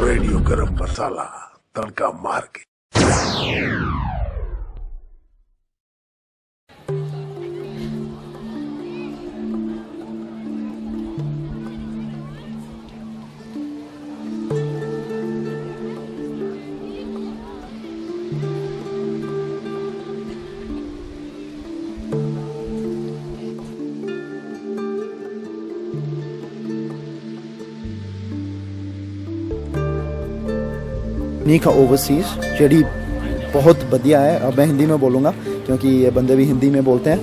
Radio गरम मसाला तड़का मार के। नीका ओवरसीज ਜਿਹੜੀ बहुत बढ़िया है। अब मैं हिंदी में बोलूँगा क्योंकि ये बंदे भी हिंदी में बोलते हैं।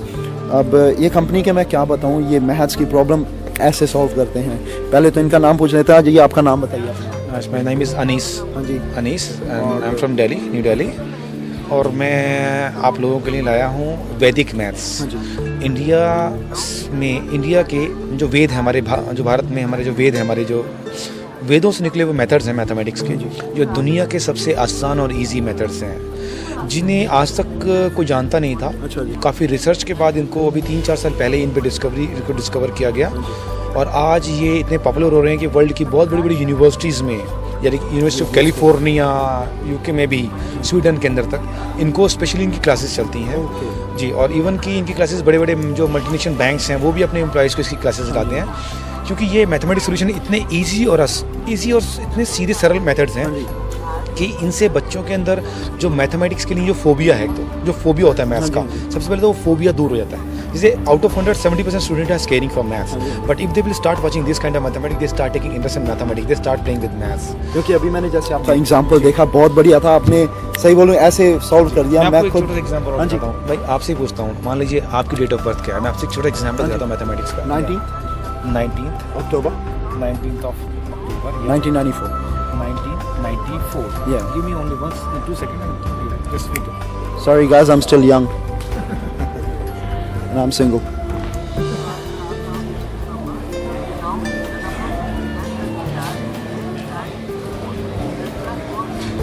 अब ये कंपनी के मैं क्या बताऊँ, ये मैथ्स की प्रॉब्लम ऐसे सॉल्व करते हैं। पहले तो इनका नाम पूछ लेते हैं। जी आपका नाम बताइए अपना। My name is Anees. हाँ जी Anees, I am from Delhi, New Delhi. और मैं आप लोगों के लिए लाया हूँ वैदिक मैथ्स। हाँ जी। इंडिया के जो वेद हैं हमारे जो भारत में हमारे जो वेद हैं, हमारे जो वेदों से निकले हुए मेथड्स हैं मैथमेटिक्स के, जो दुनिया के सबसे आसान और इजी मेथड्स हैं, जिन्हें आज तक कोई जानता नहीं था। अच्छा जी। काफ़ी रिसर्च के बाद इनको अभी 3-4 साल पहले इन पे इनको डिस्कवर किया गया। और आज ये इतने पॉपुलर हो रहे हैं कि वर्ल्ड की बहुत बड़ी बड़ी यूनिवर्सिटीज़ में, यानी यूनिवर्सिटी ऑफ कैलिफोर्निया, यूके में भी, स्वीडन के अंदर तक इनको स्पेशली इनकी क्लासेस चलती हैं। जी। और इवन कि इनकी क्लासेस बड़े बड़े जो मल्टीनेशनल बैंक्स हैं वो भी अपने एम्प्लॉयज़ को इसकी क्लासेस लाते हैं, क्योंकि ये मैथमेटिक्स सॉल्यूशन इतने इजी और इतने सीधे सरल मेथड्स हैं कि इनसे बच्चों के अंदर जो मैथमेटिक्स के लिए जो फोबिया है, तो जो फोबिया होता है मैथ्स का, सबसे पहले तो वो फोबिया दूर हो जाता है। जैसे out of 100 70% student are scaring from maths, but if they will start watching this kind of mathematics, they start taking interest in mathematics, they start playing with maths. क्योंकि अभी मैंने जैसे आपका एग्जांपल देखा, बहुत बढ़िया था, आपने सही बोलूं ऐसे सॉल्व कर दिया। मैं खुद एग्जांपल बताता हूं भाई, आपसे ही पूछता हूं, मान लीजिए आपकी डेट ऑफ बर्थ क्या है, मैं आपसे एक छोटा एग्जांपल देता हूं मैथमेटिक्स का। 19th October 19th of October 1994। 1994. Yeah. Give me only 2 seconds and just speak. Sorry guys, I'm still young and I'm single.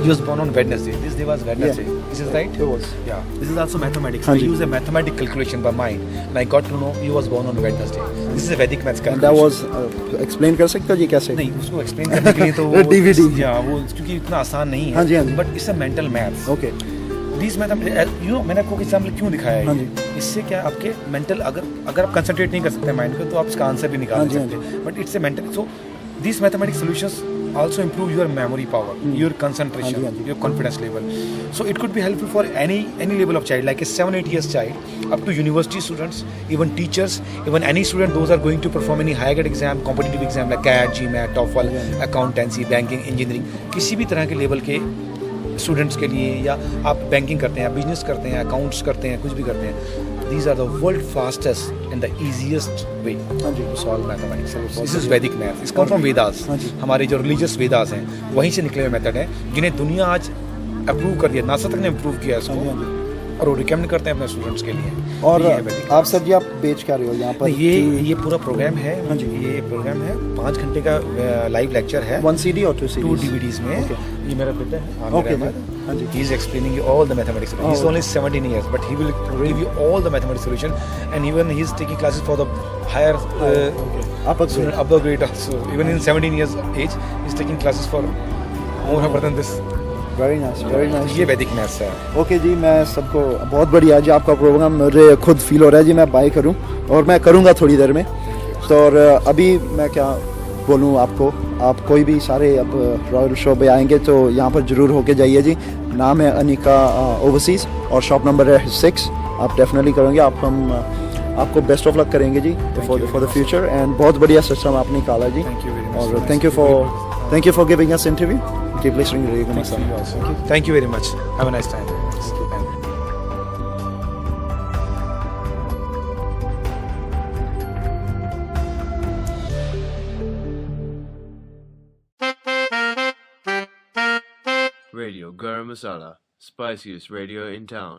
He was born on Wednesday. This day was Wednesday. Yeah. This is right? It was. Yeah. This is also mathematics. हाँ I ji. use a mathematical calculation by mind, and I got to know he was born on Wednesday. This is a Vedic maths And that calculation. was explain कर सकते हो जी कैसे? नहीं, उसको explain करने के लिए तो DVD। या वो क्योंकि इतना आसान नहीं है। हाँ जी, हाँ जी। But it's a mental maths. Okay. These mathematics, you know, मैंने आपको एग्जाम्पल क्यों दिखाया है? हाँ जी। इससे क्या आपके मेंटल, अगर आप कंसंट्रेट नहीं कर सकते माइंड पे, तो आप इसका आंसर भी निकाल हाँ नहीं जी, हाँ सकते। But it's a mental, so these mathematics solutions also improve your memory power, your concentration, हाँ जी। your confidence level. So it could be helpful for any level of child, like a 7-8 years child, up to university students, even teachers, even any student those are going to perform any higher grade exam, competitive exam like CAT, GMAT, TOEFL, accountancy, banking, engineering, किसी भी तरह के level के students के लिए, या आप banking करते हैं, बिजनेस करते हैं, अकाउंट्स करते हैं, कुछ भी करते हैं, these are the world fastest and the easiest way to solve mathematics. This is Vedic math. It's come from Vedas. हमारे जो religious Vedas हैं वहीं से निकले हुए मेथड हैं, जिन्हें दुनिया आज अप्रूव कर दिया, नासा तक ने अप्रूव किया इसको, और वो रिकमेंड करते हैं अपने स्टूडेंट्स के लिए। और आप सर जी आप बेच क्या रहे हो यहाँ पर? ये पूरा प्रोग्राम है। हाँ जी। ये प्रोग्राम है 5 घंटे का लाइव लेक्चर है। 1 CD और 2 CDs? 2 DVDs में। ये मेरा बेटा है। ओके। हाँ जी। He is explaining you all the mathematics. He's only 17 years, but he will give you all the mathematics solution, and even he is taking classes for the higher upper grade also. Even in 17 years age, he is taking classes for more than this. Very nice, very nice. ये वैदिक maths है। Okay जी, मैं सबको बहुत बढ़िया जी आपका programme, मुझे खुद फील हो रहा है जी मैं बाय करूं, और मैं करूंगा थोड़ी देर में। तो और अभी मैं क्या बोलूं आपको, आप कोई भी सारे अब रॉयल शो पे आएंगे तो यहाँ पर ज़रूर होके जाइए जी। नाम है अनिका ओवरसीज़ और शॉप नंबर है 6। आप डेफिनेटली करेंगे, आपको बेस्ट ऑफ लक करेंगे जी फॉर द फ्यूचर। एंड बहुत बढ़िया सिस्टम आपने निकाला जी, और thank you for giving us interview. Keep listening to Radio Masala. Thank you very much. Have a nice time. Radio Garam Masala, spiciest radio in town.